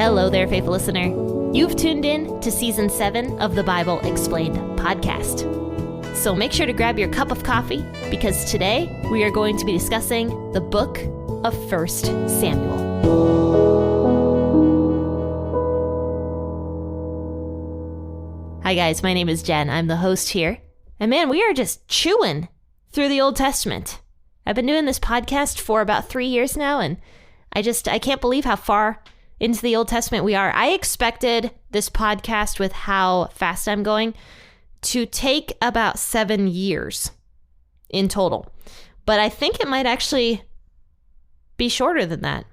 Hello there, faithful listener. You've tuned in to Season 7 of the Bible Explained podcast. So make sure to grab your cup of coffee because today we are going to be discussing the book of 1 Samuel. Hi guys, my name is Jen. I'm the host here. And man, we are just chewing through the Old Testament. I've been doing this podcast for about 3 years now, and I can't believe how far into the Old Testament we are. I expected this podcast, with how fast I'm going, to take about 7 years in total. But I think it might actually be shorter than that.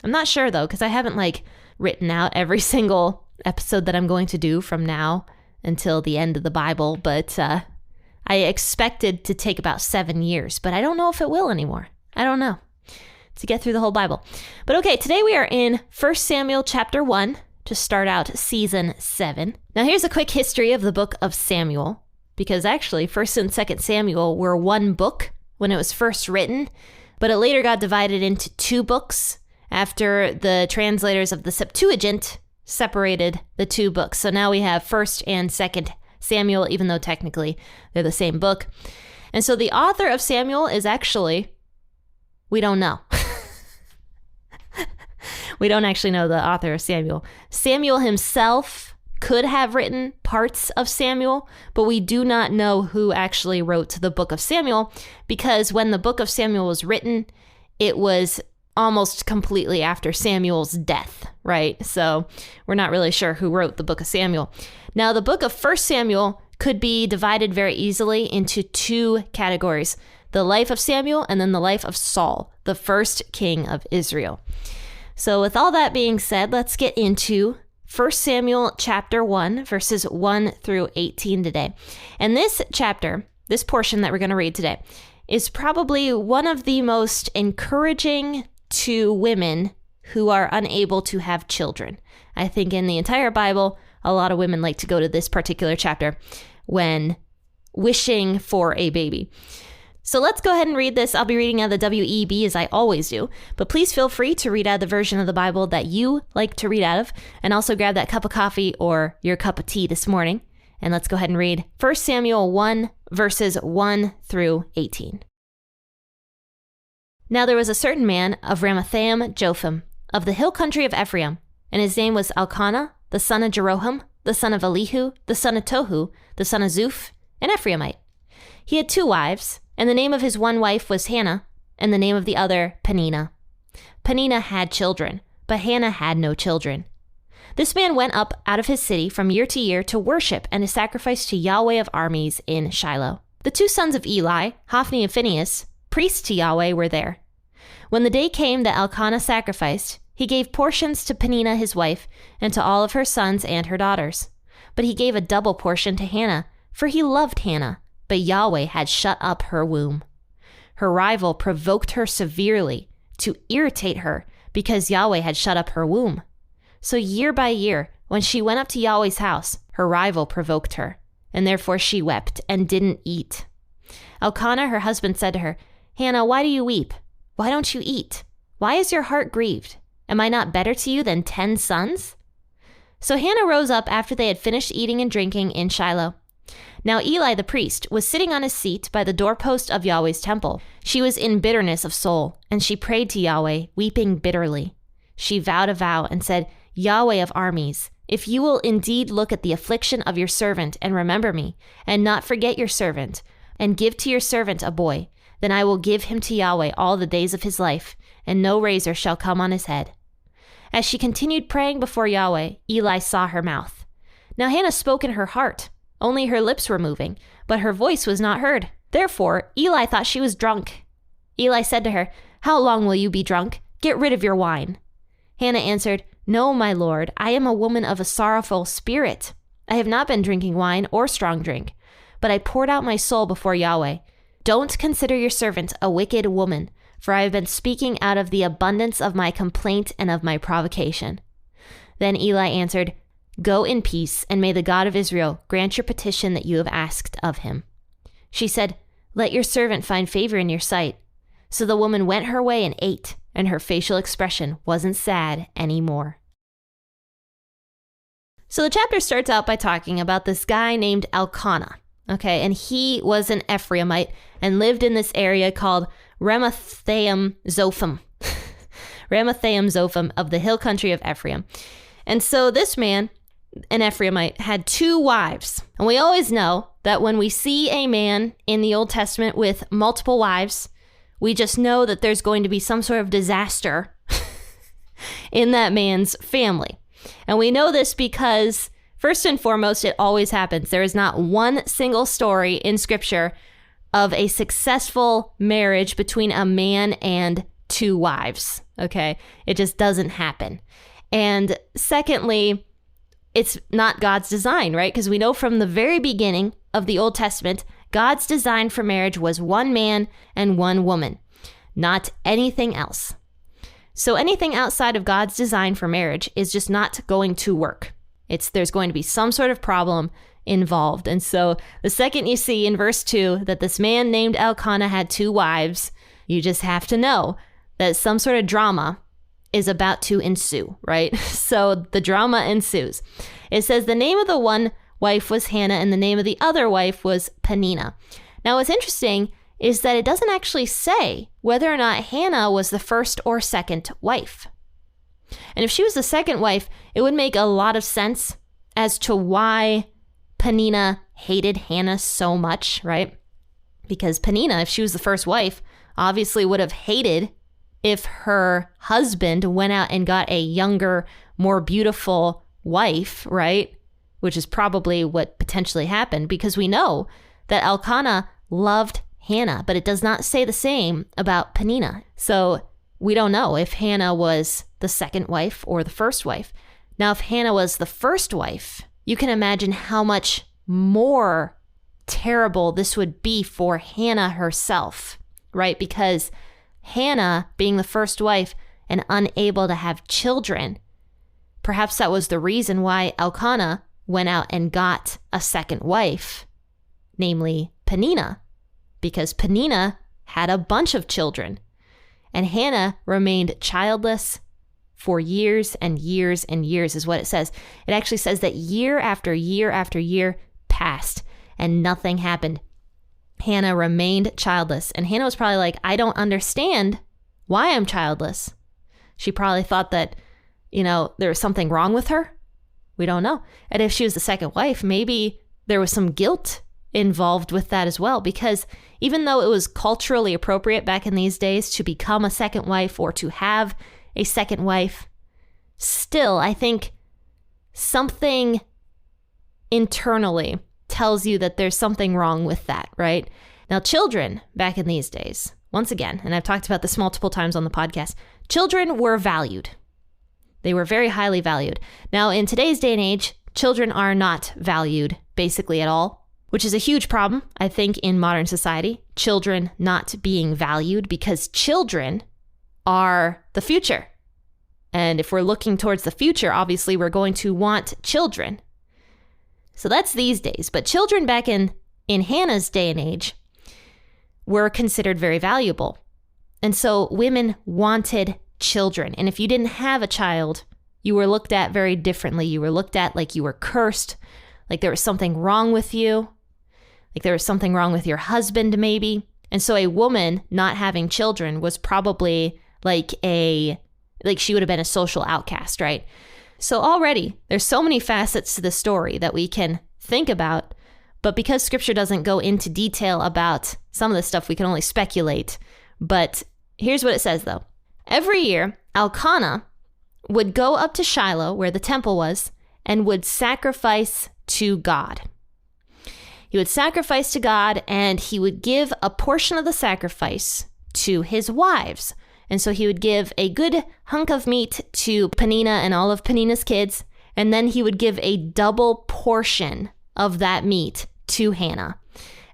I'm not sure though, because I haven't written out every single episode that I'm going to do from now until the end of the Bible. But I expected to take about 7 years, but I don't know if it will anymore. I don't know. To get through the whole Bible. But okay, today we are in 1 Samuel chapter 1 to start out season 7. Now here's a quick history of the book of Samuel, because actually 1 and 2 Samuel were one book when it was first written, but it later got divided into 2 books after the translators of the Septuagint separated the 2 books. So now we have 1 and 2 Samuel, even though technically they're the same book. And so the author of Samuel is actually, we don't know. We don't actually know the author of Samuel. Samuel himself could have written parts of Samuel, but we do not know who actually wrote the book of Samuel, because when the book of Samuel was written, it was almost completely after Samuel's death, right? So we're not really sure who wrote the book of Samuel. Now, the book of 1 Samuel could be divided very easily into 2 categories: the life of Samuel and then the life of Saul, the first king of Israel. So with all that being said, let's get into 1 Samuel chapter 1, verses 1 through 18 today. And this chapter, this portion that we're going to read today, is probably one of the most encouraging to women who are unable to have children. I think in the entire Bible, a lot of women like to go to this particular chapter when wishing for a baby. So let's go ahead and read this. I'll be reading out of the WEB as I always do, but please feel free to read out the version of the Bible that you like to read out of, and also grab that cup of coffee or your cup of tea this morning. And let's go ahead and read 1 Samuel 1, verses 1 through 18. Now there was a certain man of Ramathaim Jotham, of the hill country of Ephraim, and his name was Elkanah, the son of Jeroham, the son of Elihu, the son of Tohu, the son of Zuph, an Ephraimite. He had 2 wives, and the name of his one wife was Hannah, and the name of the other Peninnah. Peninnah had children, but Hannah had no children. This man went up out of his city from year to year to worship and to sacrifice to Yahweh of armies in Shiloh. The 2 sons of Eli, Hophni and Phinehas, priests to Yahweh, were there. When the day came that Elkanah sacrificed, he gave portions to Peninnah his wife, and to all of her sons and her daughters. But he gave a double portion to Hannah, for he loved Hannah, but Yahweh had shut up her womb. Her rival provoked her severely to irritate her because Yahweh had shut up her womb. So year by year, when she went up to Yahweh's house, her rival provoked her, and therefore she wept and didn't eat. Elkanah, her husband, said to her, "Hannah, why do you weep? Why don't you eat? Why is your heart grieved? Am I not better to you than 10 sons?" So Hannah rose up after they had finished eating and drinking in Shiloh. Now Eli the priest was sitting on his seat by the doorpost of Yahweh's temple. She was in bitterness of soul, and she prayed to Yahweh, weeping bitterly. She vowed a vow and said, "Yahweh of armies, if you will indeed look at the affliction of your servant and remember me, and not forget your servant, and give to your servant a boy, then I will give him to Yahweh all the days of his life, and no razor shall come on his head." As she continued praying before Yahweh, Eli saw her mouth. Now Hannah spoke in her heart. Only her lips were moving, but her voice was not heard. Therefore, Eli thought she was drunk. Eli said to her, "How long will you be drunk? Get rid of your wine." Hannah answered, "No, my lord, I am a woman of a sorrowful spirit. I have not been drinking wine or strong drink, but I poured out my soul before Yahweh. Don't consider your servant a wicked woman, for I have been speaking out of the abundance of my complaint and of my provocation." Then Eli answered, "Go in peace, and may the God of Israel grant your petition that you have asked of him." She said, "Let your servant find favor in your sight." So the woman went her way and ate, and her facial expression wasn't sad anymore. So the chapter starts out by talking about this guy named Elkanah. Okay, and he was an Ephraimite and lived in this area called Ramathaim Zophim. Ramathaim Zophim of the hill country of Ephraim. And so this man, an Ephraimite, had 2 wives. And we always know that when we see a man in the Old Testament with multiple wives, we just know that there's going to be some sort of disaster in that man's family. And we know this because, first and foremost, it always happens. There is not one single story in Scripture of a successful marriage between a man and 2 wives, okay? It just doesn't happen. And secondly, it's not God's design, right? Because we know from the very beginning of the Old Testament, God's design for marriage was 1 man and 1 woman, not anything else. So anything outside of God's design for marriage is just not going to work. There's going to be some sort of problem involved. And so the second you see in verse 2 that this man named Elkanah had 2 wives, you just have to know that some sort of drama is about to ensue, right? So the drama ensues. It says the name of the one wife was Hannah and the name of the other wife was Peninnah. Now what's interesting is that it doesn't actually say whether or not Hannah was the first or second wife. And if she was the second wife, it would make a lot of sense as to why Peninnah hated Hannah so much, right? Because Peninnah, if she was the first wife, obviously would have hated if her husband went out and got a younger, more beautiful wife, right? Which is probably what potentially happened, because we know that Elkanah loved Hannah, but it does not say the same about Peninnah. So we don't know if Hannah was the second wife or the first wife. Now, if Hannah was the first wife, you can imagine how much more terrible this would be for Hannah herself, right? Because Hannah, being the first wife and unable to have children, perhaps that was the reason why Elkanah went out and got a second wife, namely Peninnah, because Peninnah had a bunch of children, and Hannah remained childless for years and years and years, is what it says. It actually says that year after year after year passed, and nothing happened. Hannah remained childless, and Hannah was probably like, I don't understand why I'm childless. She probably thought that, there was something wrong with her. We don't know. And if she was the second wife, maybe there was some guilt involved with that as well, because even though it was culturally appropriate back in these days to become a second wife or to have a second wife, still, I think something internally tells you that there's something wrong with that, right? Now, children back in these days, once again, and I've talked about this multiple times on the podcast, children were valued. They were very highly valued. Now, in today's day and age, children are not valued basically at all, which is a huge problem, I think, in modern society. Children not being valued, because children are the future. And if we're looking towards the future, obviously we're going to want children. So that's these days. But children back in Hannah's day and age were considered very valuable. And so women wanted children. And if you didn't have a child, you were looked at very differently. You were looked at like you were cursed, like there was something wrong with you, like there was something wrong with your husband maybe. And so a woman not having children was probably like she would have been a social outcast, right? So already there's so many facets to the story that we can think about, but because scripture doesn't go into detail about some of this stuff, we can only speculate. But here's what it says though. Every year, Elkanah would go up to Shiloh, where the temple was, and would sacrifice to God. He would sacrifice to God, and he would give a portion of the sacrifice to his wives. And so he would give a good hunk of meat to Peninnah and all of Peninnah's kids, and then he would give a double portion of that meat to Hannah.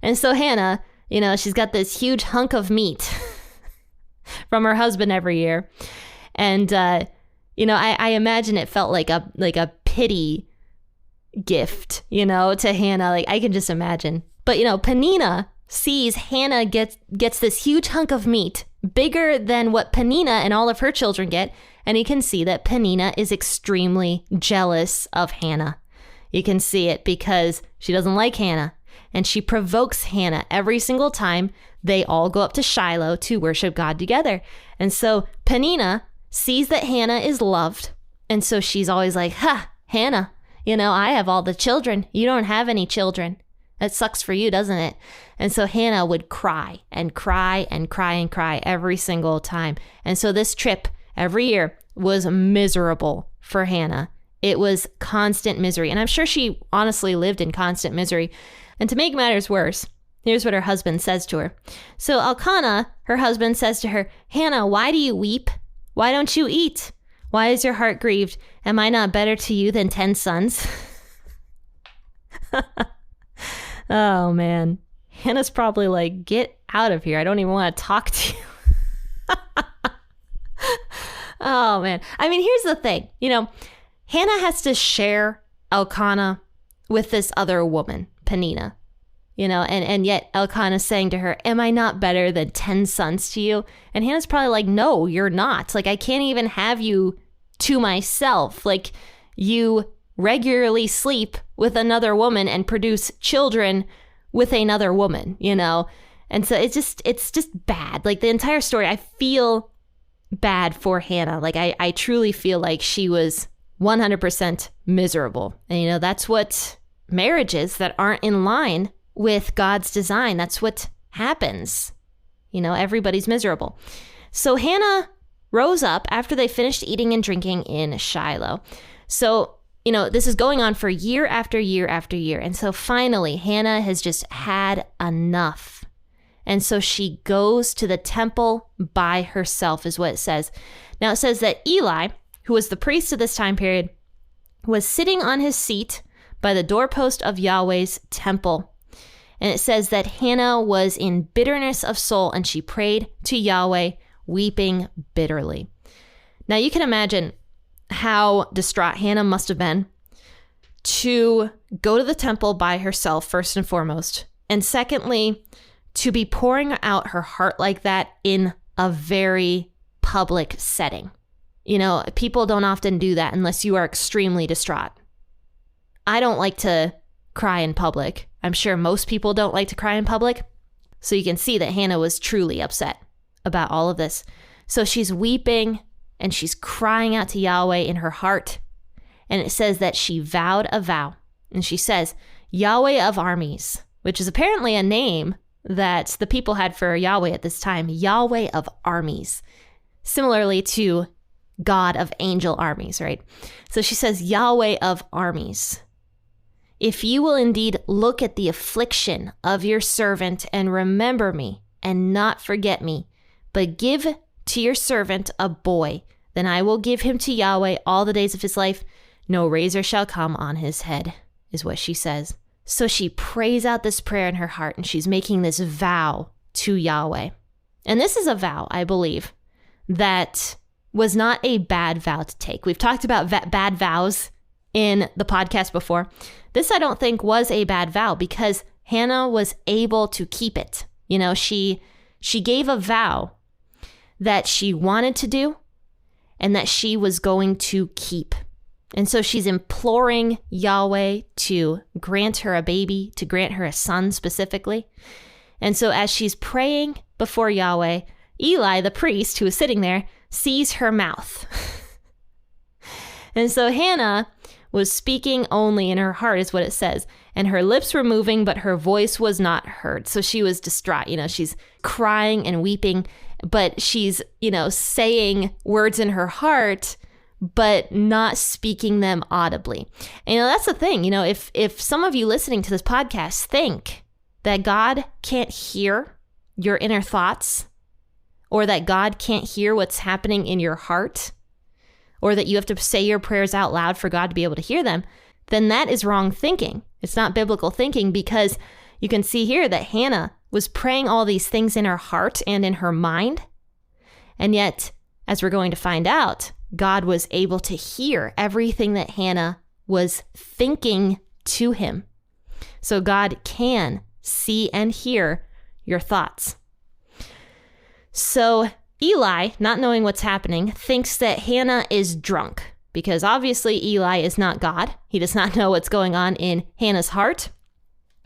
And so Hannah, she's got this huge hunk of meat from her husband every year. And, I imagine it felt like a pity gift, to Hannah. Like, I can just imagine. But, Peninnah sees Hannah gets this huge hunk of meat, bigger than what Peninnah and all of her children get. And he can see that Peninnah is extremely jealous of Hannah. You can see it because she doesn't like Hannah, and she provokes Hannah every single time they all go up to Shiloh to worship God together. And so Peninnah sees that Hannah is loved, and so she's always like, Hannah, I have all the children. You don't have any children. That sucks for you, doesn't it? And so Hannah would cry and cry and cry and cry every single time. And so this trip every year was miserable for Hannah. It was constant misery. And I'm sure she honestly lived in constant misery. And to make matters worse, here's what her husband says to her. So Elkanah, her husband, says to her, Hannah, why do you weep? Why don't you eat? Why is your heart grieved? Am I not better to you than 10 sons? Oh, man. Hannah's probably like, get out of here. I don't even want to talk to you. Oh, man. I mean, here's the thing. Hannah has to share Elkanah with this other woman, Peninnah. And yet Elkanah's saying to her, am I not better than 10 sons to you? And Hannah's probably like, no, you're not. Like, I can't even have you to myself. Like, you regularly sleep with another woman and produce children with another woman, And so it's just bad. Like, the entire story, I feel bad for Hannah. Like, I truly feel like she was 100% miserable. And, that's what marriages that aren't in line with God's design, that's what happens. Everybody's miserable. So Hannah rose up after they finished eating and drinking in Shiloh. So, this is going on for year after year after year. And so finally, Hannah has just had enough. And so she goes to the temple by herself, is what it says. Now it says that Eli, who was the priest of this time period, was sitting on his seat by the doorpost of Yahweh's temple. And it says that Hannah was in bitterness of soul, and she prayed to Yahweh, weeping bitterly. Now you can imagine how distraught Hannah must have been to go to the temple by herself, first and foremost. And secondly, to be pouring out her heart like that in a very public setting. People don't often do that unless you are extremely distraught. I don't like to cry in public. I'm sure most people don't like to cry in public. So you can see that Hannah was truly upset about all of this. So she's weeping and she's crying out to Yahweh in her heart. And it says that she vowed a vow. And she says, Yahweh of armies, which is apparently a name that the people had for Yahweh at this time, Yahweh of armies, similarly to God of angel armies, right? So she says, Yahweh of armies, if you will indeed look at the affliction of your servant and remember me and not forget me, but give to your servant a boy, then I will give him to Yahweh all the days of his life. No razor shall come on his head, is what she says. So she prays out this prayer in her heart, and she's making this vow to Yahweh. And this is a vow, I believe, that was not a bad vow to take. We've talked about bad vows in the podcast before. This, I don't think, was a bad vow because Hannah was able to keep it. She gave a vow that she wanted to do and that she was going to keep. And so she's imploring Yahweh to grant her a baby, to grant her a son specifically. And so as she's praying before Yahweh, Eli, the priest who is sitting there, sees her mouth. And so Hannah was speaking only in her heart, is what it says. And her lips were moving, but her voice was not heard. So she was distraught. She's crying and weeping, but she's, saying words in her heart, but not speaking them audibly. And that's the thing. If some of you listening to this podcast think that God can't hear your inner thoughts, or that God can't hear what's happening in your heart, or that you have to say your prayers out loud for God to be able to hear them, then that is wrong thinking. It's not biblical thinking, because you can see here that Hannah was praying all these things in her heart and in her mind. And yet, as we're going to find out, God was able to hear everything that Hannah was thinking to him. So God can see and hear your thoughts. So Eli, not knowing what's happening, thinks that Hannah is drunk because obviously Eli is not God. He does not know what's going on in Hannah's heart.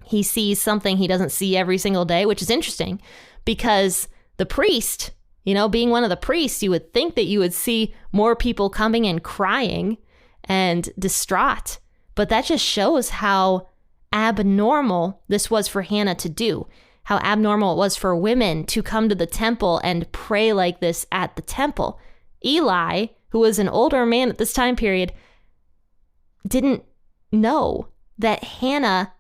He sees something he doesn't see every single day, which is interesting because the priest, being one of the priests, you would think that you would see more people coming and crying and distraught. But that just shows how abnormal this was for Hannah to do, how abnormal it was for women to come to the temple and pray like this at the temple. Eli, who was an older man at this time period, didn't know that Hannah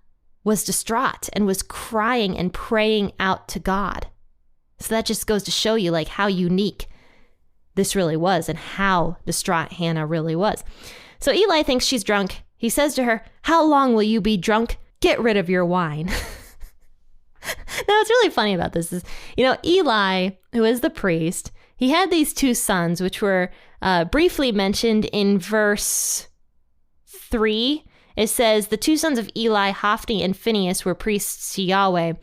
was distraught and was crying and praying out to God. So that just goes to show you like how unique this really was and how distraught Hannah really was. So Eli thinks she's drunk. He says to her, "How long will you be drunk? Get rid of your wine." Now, what's really funny about this is, Eli, who is the priest, he had these two sons, which were briefly mentioned in verse 3. It says, the two sons of Eli, Hophni and Phinehas, were priests to Yahweh,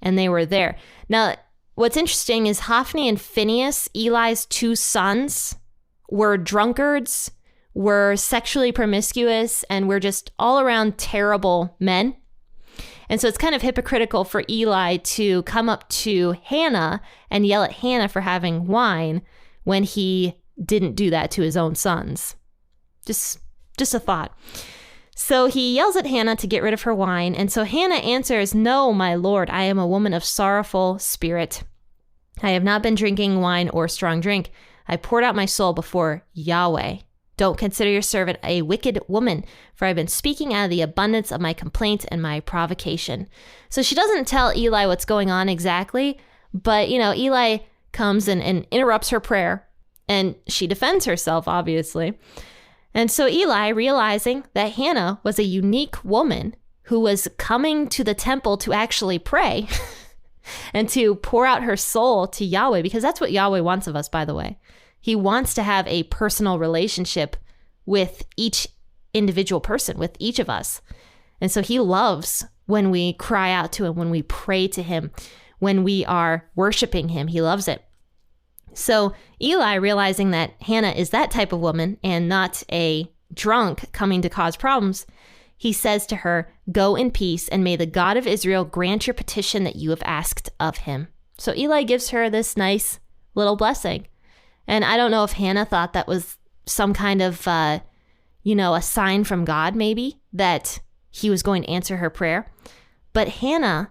and they were there. Now, what's interesting is Hophni and Phinehas, Eli's two sons, were drunkards, were sexually promiscuous, and were just all around terrible men. And so it's kind of hypocritical for Eli to come up to Hannah and yell at Hannah for having wine when he didn't do that to his own sons. Just a thought. So he yells at Hannah to get rid of her wine. And so Hannah answers, "No, my lord, I am a woman of sorrowful spirit. I have not been drinking wine or strong drink. I poured out my soul before Yahweh. Don't consider your servant a wicked woman, for I've been speaking out of the abundance of my complaint and my provocation." So she doesn't tell Eli what's going on exactly, but, Eli comes and interrupts her prayer, and she defends herself, obviously. And so Eli, realizing that Hannah was a unique woman who was coming to the temple to actually pray and to pour out her soul to Yahweh, because that's what Yahweh wants of us, by the way. He wants to have a personal relationship with each individual person, with each of us. And so he loves when we cry out to him, when we pray to him, when we are worshiping him. He loves it. So Eli, realizing that Hannah is that type of woman and not a drunk coming to cause problems, he says to her, "Go in peace, and may the God of Israel grant your petition that you have asked of him." So Eli gives her this nice little blessing. And I don't know if Hannah thought that was some kind of, a sign from God, maybe, that he was going to answer her prayer. But Hannah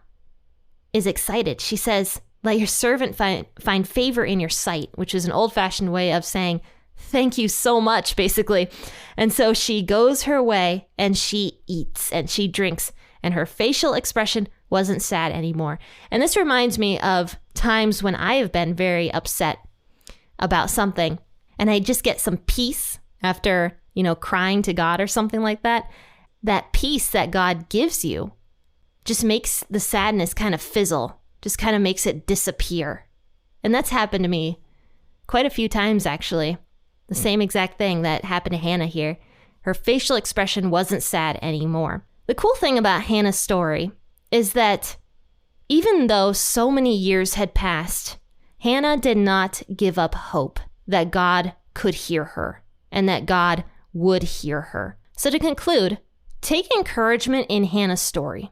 is excited. She says, "Let your servant find favor in your sight," which is an old-fashioned way of saying, "Thank you so much," basically. And so she goes her way and she eats and she drinks, and her facial expression wasn't sad anymore. And this reminds me of times when I have been very upset about something, and I just get some peace after, crying to God or something like that. That peace that God gives you just makes the sadness kind of fizzle, just kind of makes it disappear. And that's happened to me quite a few times, actually. The same exact thing that happened to Hannah here. Her facial expression wasn't sad anymore. The cool thing about Hannah's story is that even though so many years had passed, Hannah did not give up hope that God could hear her and that God would hear her. So to conclude, take encouragement in Hannah's story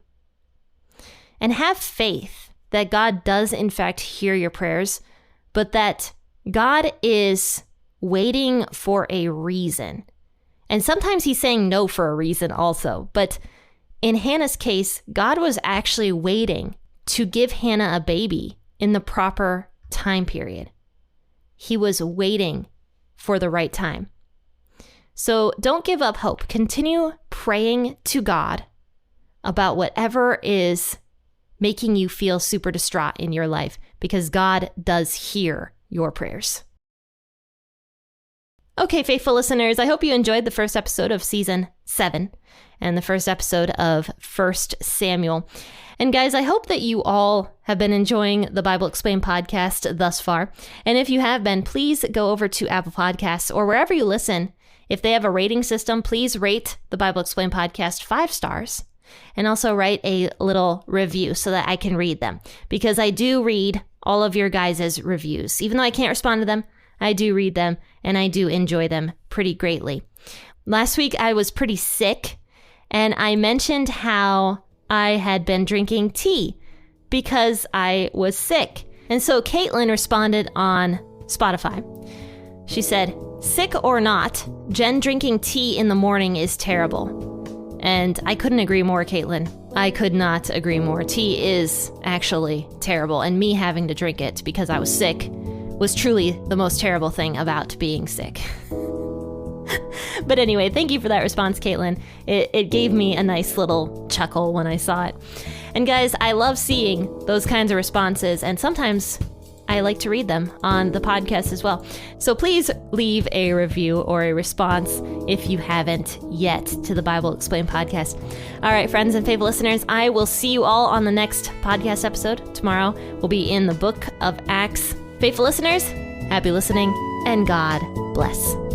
and have faith that God does in fact hear your prayers, but that God is waiting for a reason. And sometimes he's saying no for a reason also. But in Hannah's case, God was actually waiting to give Hannah a baby in the proper time period. He was waiting for the right time. So don't give up hope. Continue praying to God about whatever is making you feel super distraught in your life, because God does hear your prayers. Okay, faithful listeners, I hope you enjoyed the first episode of season 7 and the first episode of 1 Samuel. And guys, I hope that you all have been enjoying the Bible Explained podcast thus far. And if you have been, please go over to Apple Podcasts or wherever you listen. If they have a rating system, please rate the Bible Explained podcast 5 stars. And also write a little review so that I can read them, because I do read all of your guys' reviews. Even though I can't respond to them, I do read them, and I do enjoy them pretty greatly. Last week, I was pretty sick, and I mentioned how I had been drinking tea because I was sick. And so Caitlin responded on Spotify. She said, "Sick or not, Jen drinking tea in the morning is terrible." And I couldn't agree more, Caitlin. I could not agree more. Tea is actually terrible, and me having to drink it because I was sick was truly the most terrible thing about being sick. But anyway, thank you for that response, Caitlin. It gave me a nice little chuckle when I saw it. And guys, I love seeing those kinds of responses, and sometimes I like to read them on the podcast as well. So please leave a review or a response if you haven't yet to the Bible Explained podcast. All right, friends and faithful listeners, I will see you all on the next podcast episode. Tomorrow we'll be in the book of Acts. Faithful listeners, happy listening, and God bless.